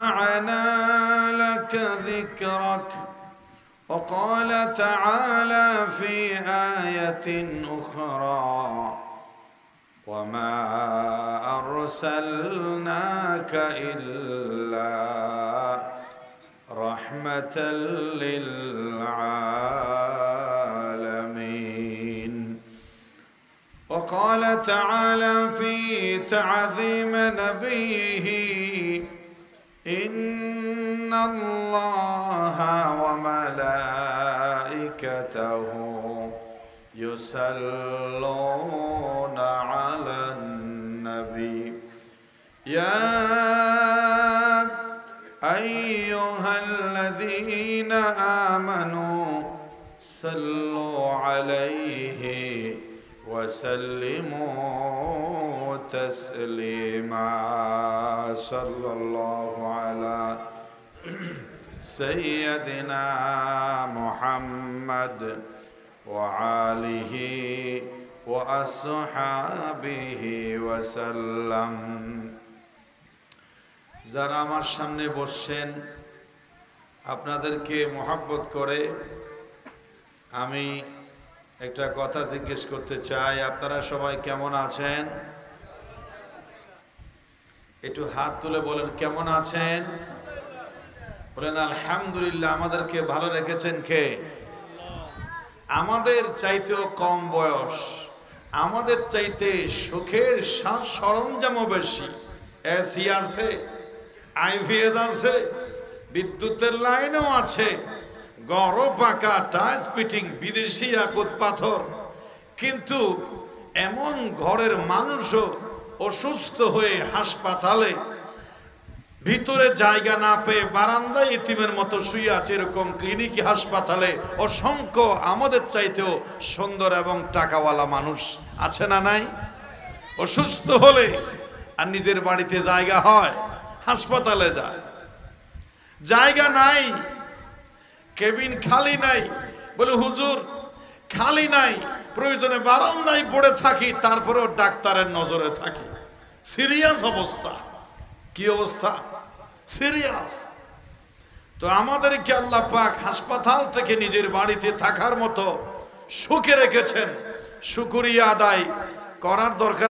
معنا لك ذكرك وقال تعالى في آية أخرى وما أرسلناك إلا رحمة للعالمين وقال تعالى في تعظيم نبيه إن الله وملائكته يصلون على النبي يا أيها الذين آمنوا صلوا عليه وسلموا تسليما صلى الله على سيدنا محمد وآله وأصحابه وسلم যারা আমার সামনে বসছেন আপনাদেরকে মহব্বত করে আমি একটা কথা জিজ্ঞেস করতে চাই আপনারা সবাই কেমন আছেন একটু হাত তুলে বলেন কেমন আছেন বলেন আলহামদুলিল্লাহ আমাদেরকে ভালো রেখেছেন কে আমাদের চাইতেও কম বয়স আমাদের চাইতে সুখের সরঞ্জামও বেশি এসি আছে আইভিএস আছে বিদ্যুতের লাইনও আছে গড় পাকা টাইলস ফিটিং বিদেশি আকুত পাথর কিন্তু এমন ঘরের মানুষও অসুস্থ হয়ে হাসপাতালে ভিতরে জায়গা না পেয়ে বারান্দায় ইতিমের মতো শুয়ে আছে এরকম ক্লিনিক হাসপাতালে অসংখ্য আমাদের চাইতেও সুন্দর এবং টাকাওয়ালা মানুষ আছে না নাই অসুস্থ হলে আর নিজের বাড়িতে জায়গা হয় হাসপাতালে যায় জায়গা নাই কেবিন খালি নাই বলে হুজুর খালি নাই প্রয়োজনে বারান্দায় পড়ে থাকি তারপরেও ডাক্তারের নজরে থাকি সিরিয়াস অবস্থা কি অবস্থা সিরিয়াস তো আমাদেরকে আল্লাহ পাক হাসপাতাল থেকে নিজের বাড়িতে থাকার মতো সুখে রেখেছেন শুকরিয়া আদায় করার দরকার